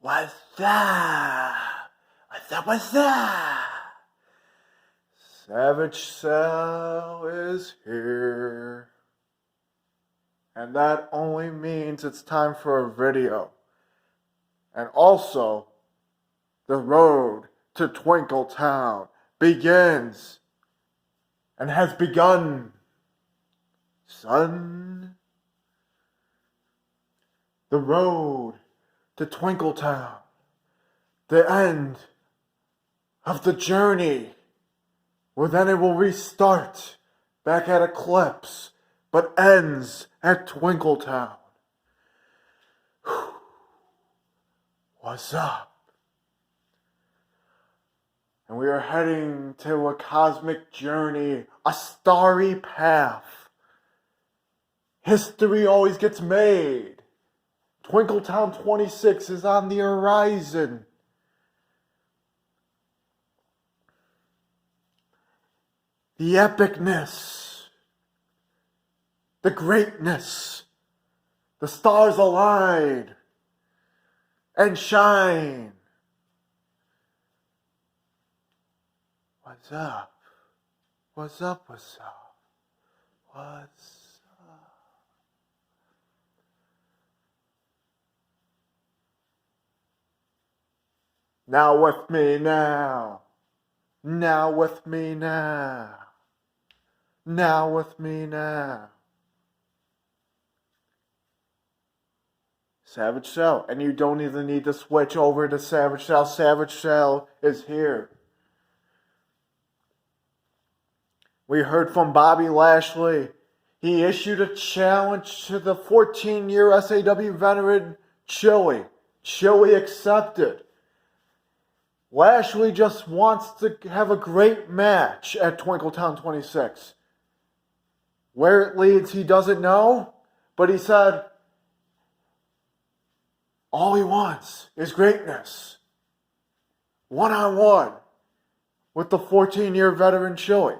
What's that? What's up, what's that? Savage Cell is here. And that only means it's time for a video. And also, the road to Twinkle Town begins and has begun. Son, the road to Twinkle Town, the end of the journey, where then it will restart back at Eclipse, but ends at Twinkle Town. What's up? And we are heading to a cosmic journey, a starry path. History always gets made. Twinkle Town 26 is on the horizon. The epicness, the greatness, the stars align and shine. What's up? What's up? What's up? What's up? Now with me now. Now with me now. Now with me now. Savage Cell. And you don't even need to switch over to Savage Cell. Savage Cell is here. We heard from Bobby Lashley. He issued a challenge to the 14-year SAW veteran Chili. Chili accepted. Lashley just wants to have a great match at Twinkle Town 26. Where it leads, he doesn't know, but he said all he wants is greatness. One-on-one with the 14-year veteran Chili.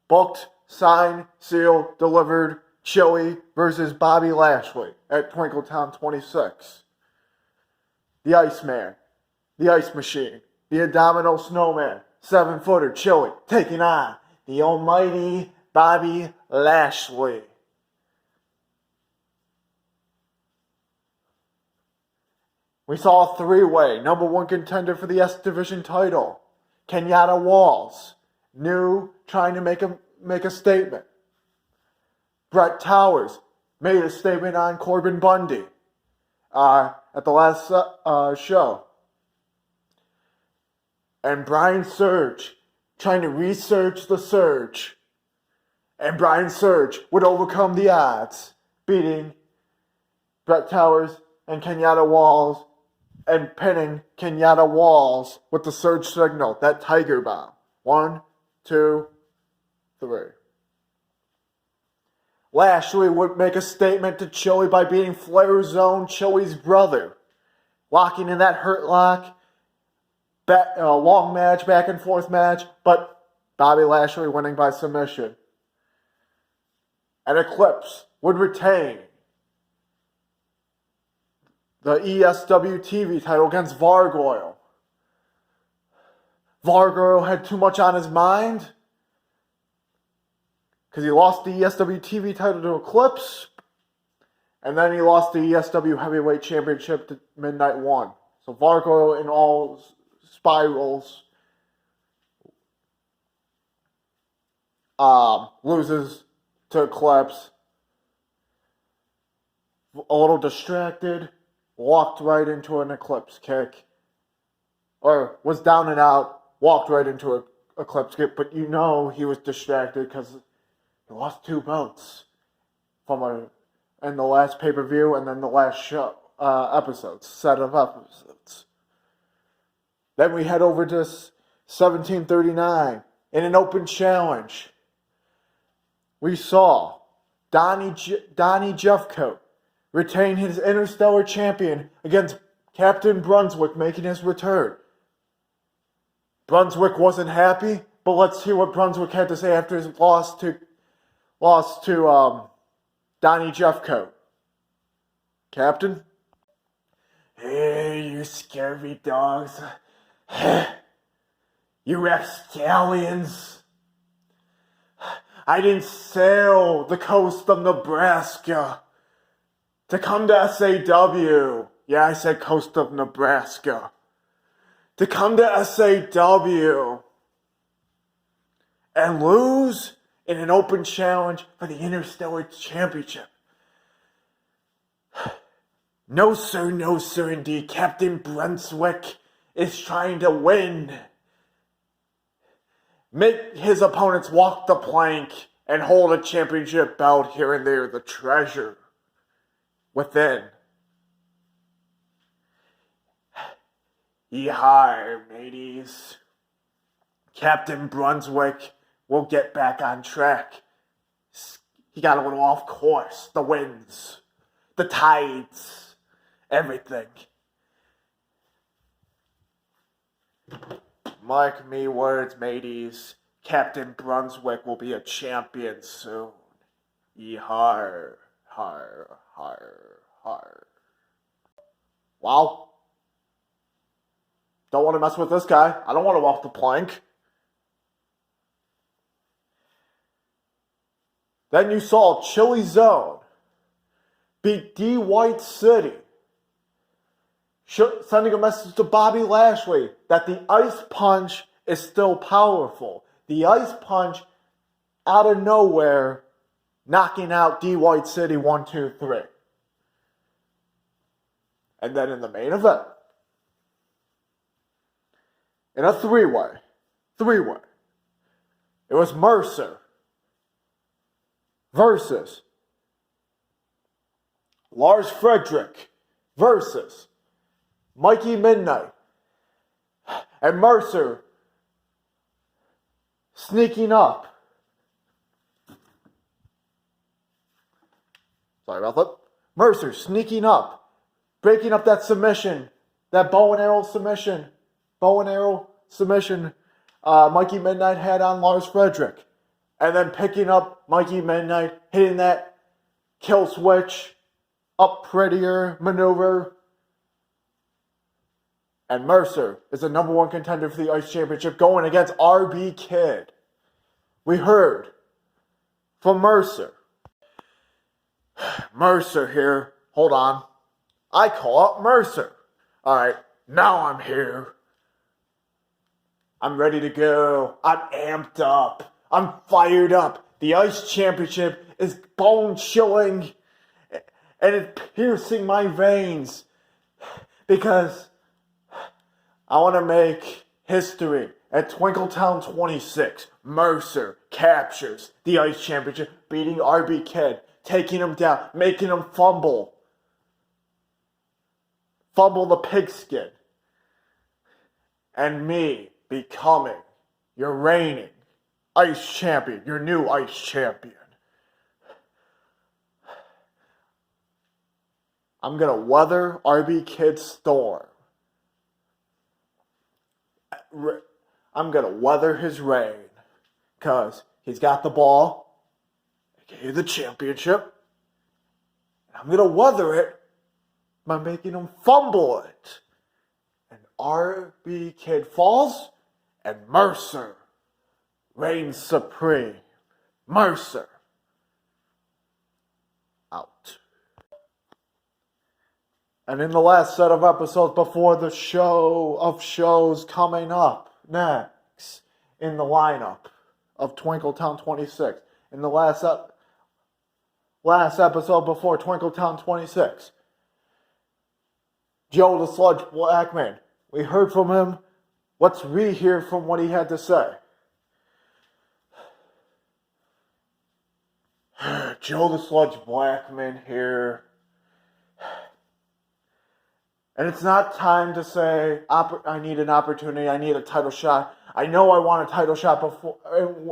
Booked, signed, sealed, delivered, Chili versus Bobby Lashley at Twinkle Town 26. The Iceman, the Ice Machine, the Indomitable Snowman, 7-footer Chili taking on the almighty Bobby Lashley. We saw a three-way, number one contender for the S Division title, Kenyatta Walls, new, trying to make a statement. Brett Towers made a statement on Corbin Bundy at the last show. And Brian Surge trying to research the Surge. And Brian Surge would overcome the odds, beating Brett Towers and Kenyatta Walls and pinning Kenyatta Walls with the Surge signal, that Tiger Bomb. 1, 2, 3. Lashley would make a statement to Chili by beating Flair's own Chili's brother, locking in that hurt lock, long match, back and forth match, but Bobby Lashley winning by submission. And Eclipse would retain the ESW TV title against Vargoyle. Vargoyle had too much on his mind because he lost the ESW TV title to Eclipse, and then he lost the ESW Heavyweight Championship to Midnight One. So Vargoyle in all spirals loses to Eclipse. A little distracted, walked right into an Eclipse kick. Or was down and out, walked right into an Eclipse kick, but you know he was distracted because he lost 2 belts in the last pay-per-view and then the last show, set of episodes. Then we head over to 1739 in an open challenge. We saw Donnie Jeffcoat retain his Interstellar Champion against Captain Brunswick, making his return. Brunswick wasn't happy, but let's hear what Brunswick had to say after his loss to Donnie Jeffcoat. Captain? Hey, you scurvy dogs. You rapscallions. I didn't sail the coast of Nebraska to come to SAW. Yeah, I said coast of Nebraska. To come to SAW and lose in an open challenge for the Interstellar Championship. No sir, indeed. Captain Brunswick is trying to win. Make his opponents walk the plank and hold a championship belt here and there, the treasure within. Yee-hi, mateys. Captain Brunswick will get back on track. He got a little off course. The winds, the tides, everything. Mark me words, mateys. Captain Brunswick will be a champion soon. Yee-har, har, har, har. Wow. Don't want to mess with this guy. I don't want to walk the plank. Then you saw Chili Zone beat D White City, sending a message to Bobby Lashley that the Ice Punch is still powerful. The Ice Punch, out of nowhere, knocking out D White City 1, 2, 3. And then in the main event, in a three-way, it was Mercer versus Lars Frederick versus Mikey Midnight. And Mercer sneaking up. Sorry about that. Mercer sneaking up, breaking up that submission, that bow and arrow submission Mikey Midnight had on Lars Frederick. And then picking up Mikey Midnight, hitting that kill switch, up prettier maneuver. And Mercer is the number one contender for the Ice Championship going against RB Kid. We heard from Mercer. Mercer here. Hold on. I call out Mercer. Alright, now I'm here. I'm ready to go. I'm amped up. I'm fired up. The Ice Championship is bone-chilling and it's piercing my veins because I want to make history. At Twinkletown 26, Mercer captures the Ice Championship, beating RB Kid, taking him down, making him fumble the pigskin, and me becoming your reigning Ice Champion, your new Ice Champion. I'm gonna weather RB Kid's storm. I'm gonna weather his reign, cause he's got the ball, aka the championship. I'm gonna weather it by making him fumble it. And RB Kid falls, and Mercer reigns supreme. Mercer out. And in the last set of episodes before the show of shows coming up next in the lineup of Twinkletown 26, in the last episode before Twinkletown 26, Joe the Sludge Blackman, we heard from him. Let's rehear from what he had to say. Joe the Sludge Blackman here. And it's not time to say, I need an opportunity, I need a title shot. I know I want a title shot before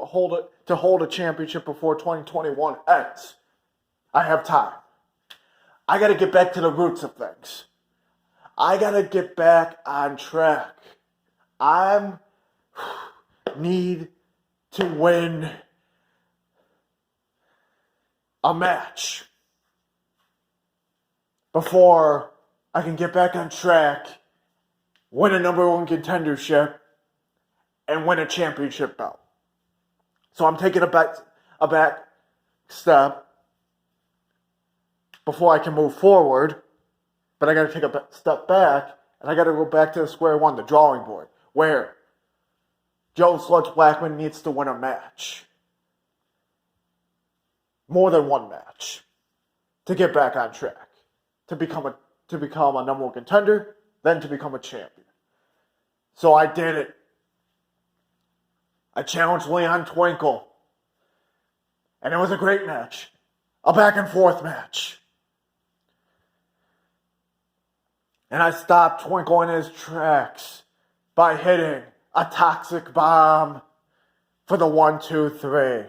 hold a championship before 2021 ends. I have time. I gotta get back to the roots of things. I gotta get back on track. I need to win a match before I can get back on track, win a number one contendership, and win a championship belt. So I'm taking a back step before I can move forward, but I got to take a step back, and I got to go back to the square one, the drawing board, where Joe Sludge Blackman needs to win a match. More than one match. To get back on track. To become a number one contender, then to become a champion. So I did it. I challenged Leon Twinkle. And it was a great match. A back and forth match. And I stopped Twinkle in his tracks by hitting a toxic bomb for the 1, 2, 3.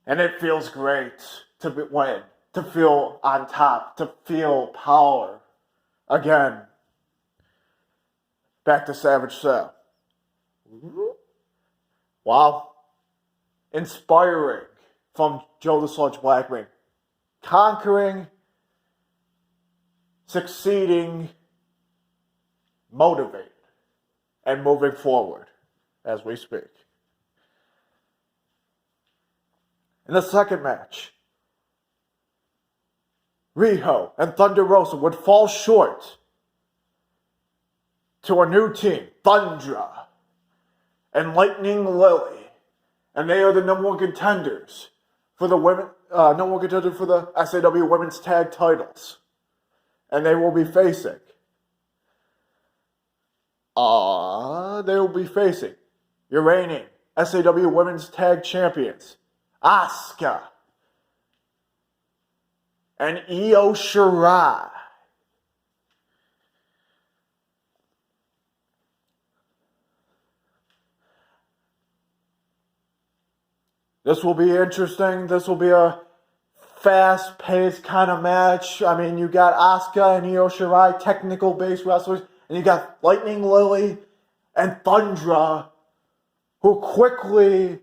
And it feels great to win, to feel on top, to feel power. Again, back to Savage Cell. Wow. Inspiring from Joe the Sludge Blackman. Conquering, succeeding, motivated, and moving forward as we speak. In the second match, Riho and Thunder Rosa would fall short to a new team, Thundra and Lightning Lily, and they are the number one contenders for the number one contender for the SAW Women's Tag Titles, and they will be facing. Your reigning SAW Women's Tag Champions, Asuka and Io Shirai. This will be interesting. This will be a fast-paced kind of match. I mean, you got Asuka and Io Shirai, technical-based wrestlers, and you got Lightning Lily and Thundra, who quickly,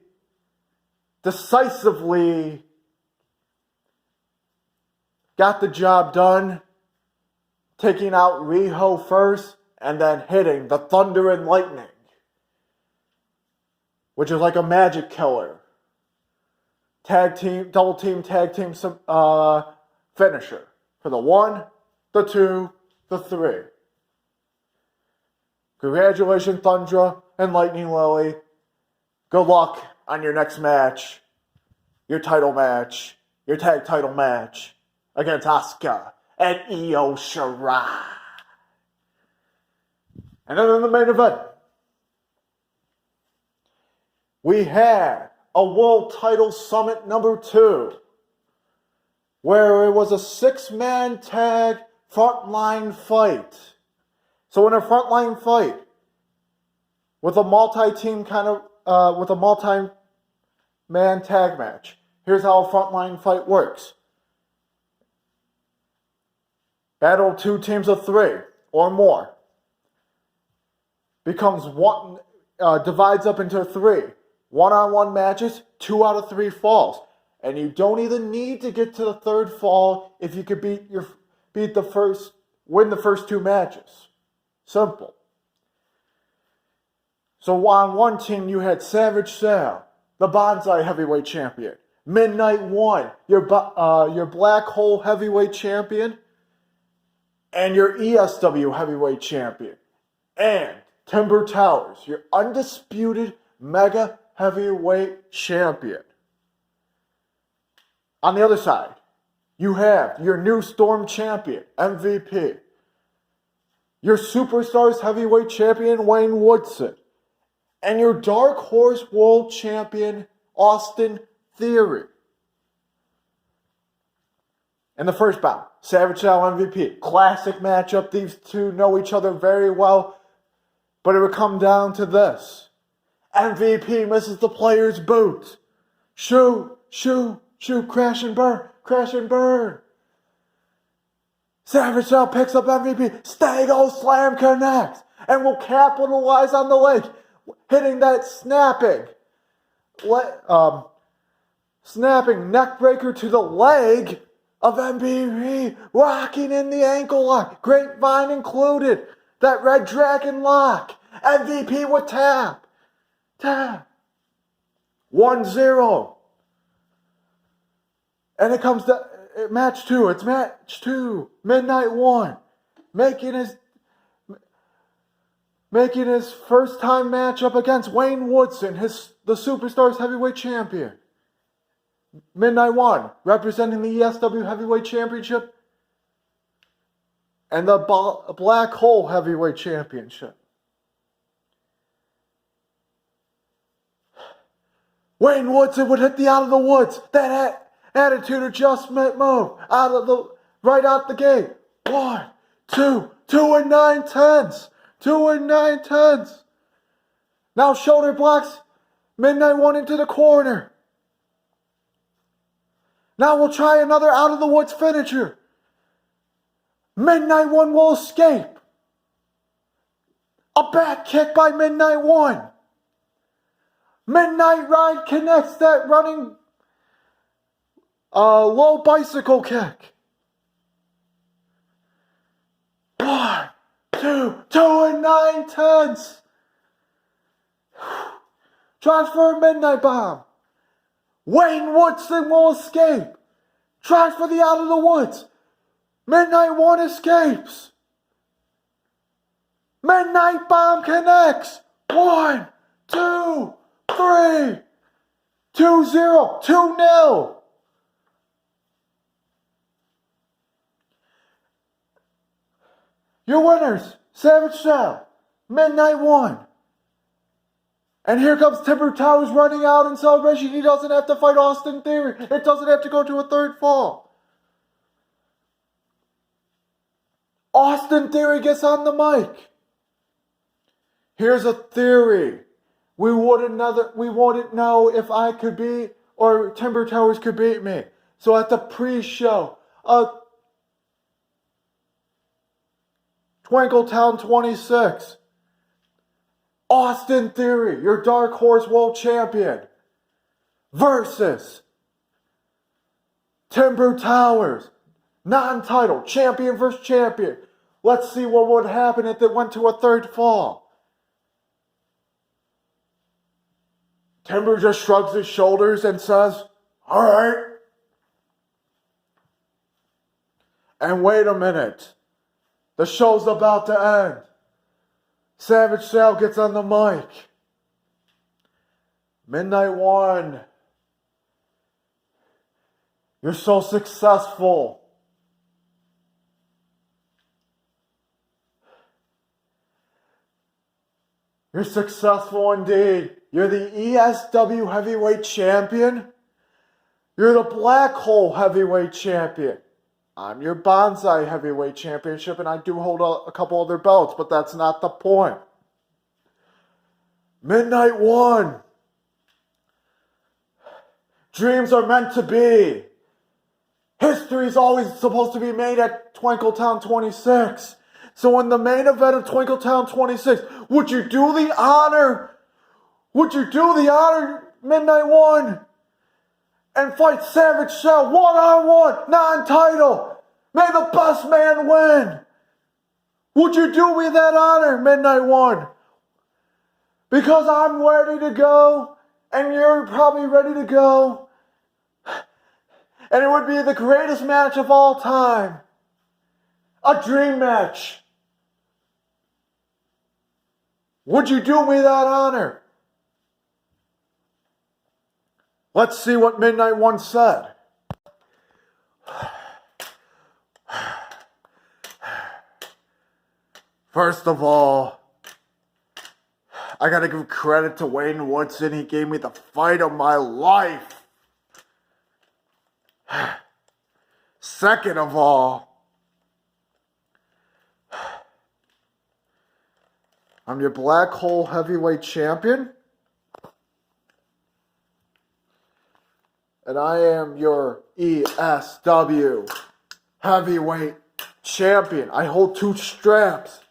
decisively got the job done, taking out Riho first, and then hitting the Thunder and Lightning, which is like a magic killer. Double team, tag team finisher for the 1, the 2, the 3. Congratulations, Thundra and Lightning Lily. Good luck on your next match, your title match, your tag title match against Asuka and Io Shirai. And then in the main event, we had a World Title Summit number 2, where it was a 6-man tag frontline fight. So in a frontline fight, with a multi-team with a multi-man tag match, here's how a frontline fight works. Battle 2 teams of 3 or more. Divides up into 3. One-on-one matches, 2 out of 3 falls. And you don't even need to get to the 3rd fall if you could win the first 2 matches. Simple. So on one team you had Savage Sam, the Bonsai Heavyweight Champion. Midnight One, your Black Hole Heavyweight Champion. And your ESW Heavyweight Champion. And Timber Towers, your undisputed Mega Heavyweight Champion. On the other side, you have your new Storm Champion, MVP. Your Superstars Heavyweight Champion, Wayne Woodson. And your Dark Horse World Champion, Austin Theory. In the first bout, Savage Style MVP. Classic matchup. These two know each other very well. But it would come down to this. MVP misses the player's boot. Shoot, crash and burn. Savage Style picks up MVP. Stego Slam connects and will capitalize on the leg, hitting that snapping neck breaker to the leg of MVP, rocking in the ankle lock, grapevine included, that red dragon lock, MVP with tap, 1-0. And it comes to match 2, it's match 2, Midnight One, making his first time matchup against Wayne Woodson, the Superstars heavyweight champion. Midnight One, representing the ESW Heavyweight Championship and the Black Hole Heavyweight Championship. Wayne Woodson would hit the out of the woods, that attitude adjustment move, right out the gate. 1, 2, 2 and 9/10. 2 and 9/10. Now shoulder blocks Midnight One into the corner. Now we'll try another out of the woods finisher. Midnight One will escape. A back kick by Midnight One. Midnight Ride connects that running low bicycle kick. 1, 2, 2 and 9/10. Tries for a Midnight Bomb. Wayne Woodson will escape. Tries for the out of the woods. Midnight One escapes. Midnight Bomb connects. 1, 2, 3. 2-0. 2-0. Your winners, Savage Shell, Midnight One. And here comes Timber Towers running out in celebration. He doesn't have to fight Austin Theory. It doesn't have to go to a third fall. Austin Theory gets on the mic. Here's a theory. We wouldn't know if I could beat or Timber Towers could beat me. So at the pre-show, Twinkle Town 26. Austin Theory, your Dark Horse World Champion, versus Timber Towers, non-title, champion versus champion. Let's see what would happen if it went to a third fall. Timber just shrugs his shoulders and says, all right. And wait a minute. The show's about to end. Savage Sal gets on the mic. Midnight One. You're so successful. You're successful indeed. You're the ESW Heavyweight Champion. You're the Black Hole Heavyweight Champion. I'm your Bonsai Heavyweight Championship, and I do hold a couple other belts, but that's not the point. Midnight One. Dreams are meant to be. History's always supposed to be made at Twinkle Town 26. So in the main event of Twinkle Town 26, would you do the honor? Would you do the honor, Midnight One? And fight Savage Shell one-on-one, non-title. May the best man win. Would you do me that honor, Midnight One? Because I'm ready to go, and you're probably ready to go. And it would be the greatest match of all time. A dream match. Would you do me that honor? Let's see what Midnight One said. First of all, I gotta give credit to Wayne Woodson. He gave me the fight of my life. Second of all, I'm your Black Hole Heavyweight Champion. And I am your ESW Heavyweight Champion. I hold 2 straps.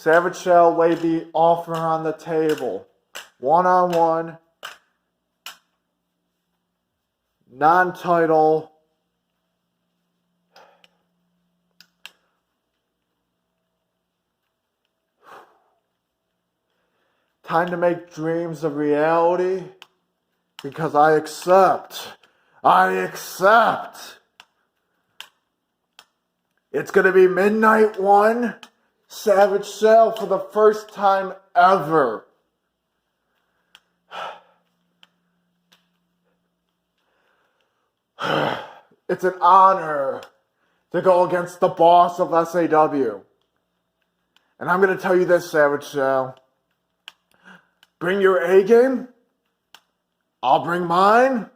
Savage shall lay the offer on the table. One-on-one. Non-title. Time to make dreams a reality. Because I accept. It's going to be Midnight One. Savage Shell for the first time ever. It's an honor to go against the boss of SAW. And I'm going to tell you this, Savage Shell. Bring your A game. I'll bring mine.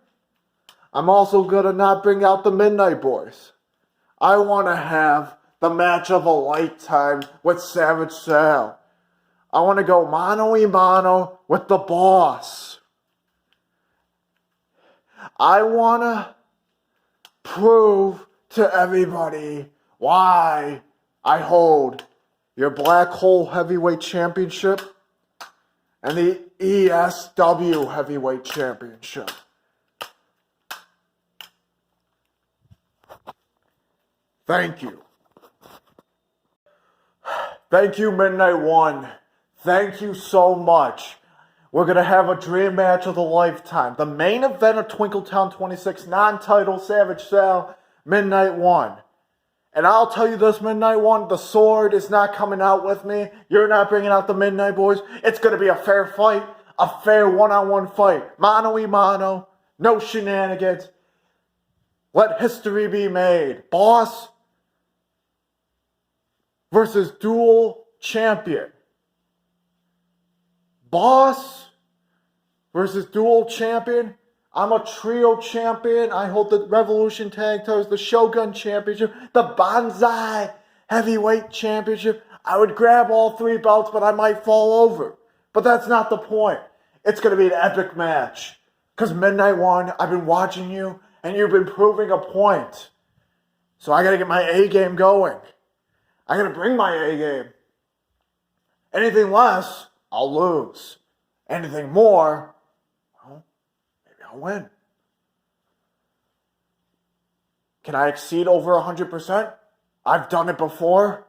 I'm also going to not bring out the Midnight Boys. I want to have the match of a lifetime with Savage Shell. I want to go mano-a-mano with the boss. I want to prove to everybody why I hold your Black Hole Heavyweight Championship and the ESW Heavyweight Championship. Thank you. Thank you, Midnight One. Thank you so much. We're going to have a dream match of the lifetime. The main event of Twinkletown 26, non-title Savage Shell, Midnight One. And I'll tell you this, Midnight One, the sword is not coming out with me. You're not bringing out the Midnight Boys. It's going to be a fair fight, a fair one-on-one fight. Mano-a-mano, no shenanigans. Let history be made. Boss versus dual champion. Boss versus dual champion. I'm a trio champion. I hold the Revolution Tag Titles, the Shogun Championship, the Banzai Heavyweight Championship. I would grab all three belts, but I might fall over. But that's not the point. It's going to be an epic match. Because Midnight One, I've been watching you, and you've been proving a point. So I got to get my A game going. I got to bring my A game. Anything less, I'll lose. Anything more, well, maybe I'll win. Can I exceed over 100%? I've done it before.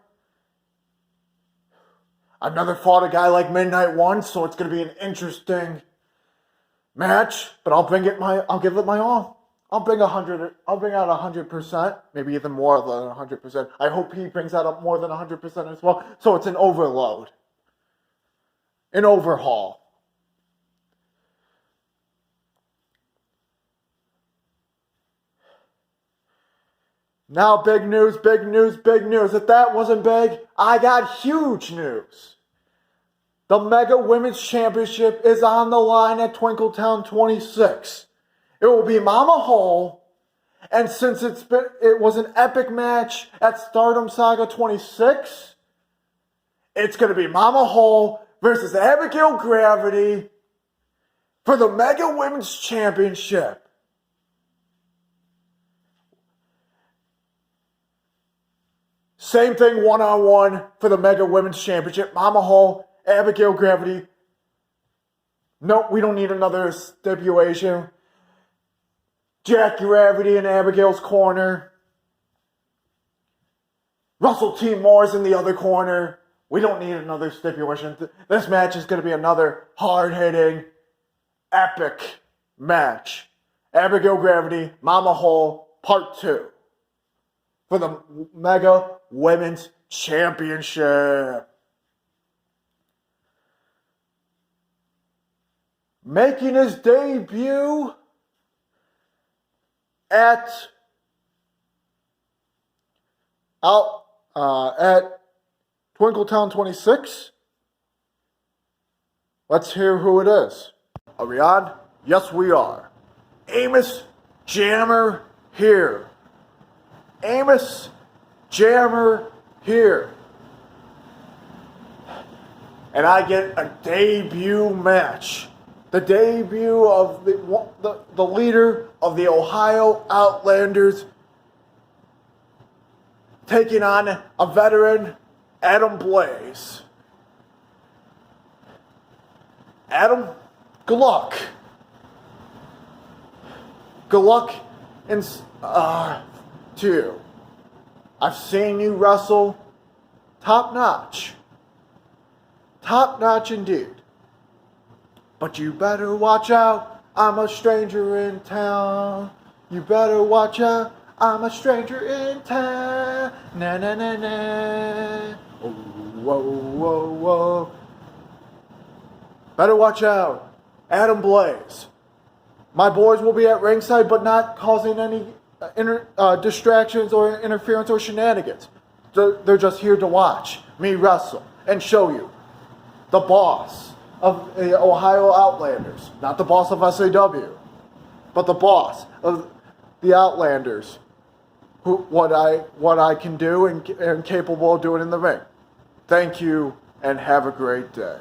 I've never fought a guy like Midnight One, so it's going to be an interesting match. But I'll give it my all. I'll bring out 100%, maybe even more than 100%. I hope he brings out more than 100% as well. So it's an overload. An overhaul. Now big news. If that wasn't big, I got huge news. The Mega Women's Championship is on the line at Twinkletown 26. It will be Mama Hall, and since it was an epic match at Stardom Saga 26, it's going to be Mama Hall versus Abigail Gravity for the Mega Women's Championship. Same thing, one-on-one for the Mega Women's Championship. Mama Hall, Abigail Gravity. Nope, we don't need another stipulation. Jack Gravity in Abigail's corner. Russell T. Moore's in the other corner. We don't need another stipulation. This match is going to be another hard-hitting, epic match. Abigail Gravity, Mama Hall, Part 2. For the Mega Women's Championship. Making his debut at Twinkletown 26. Let's hear who it is. Are we on? Yes, we are. Amos Jammer here. Amos Jammer here. And I get a debut match. The debut of the leader of the Ohio Outlanders taking on a veteran, Adam Blaze. Adam, good luck. Good luck to you. I've seen you wrestle top notch. Top notch indeed. But you better watch out, I'm a stranger in town. You better watch out, I'm a stranger in town. Na na na na. Oh, whoa, whoa, whoa. Better watch out, Adam Blaze. My boys will be at ringside, but not causing any distractions or interference or shenanigans. They're just here to watch me wrestle and show you the boss of the Ohio Outlanders. Not the boss of SAW, but the boss of the Outlanders. What I can do and capable of doing in the ring. Thank you and have a great day.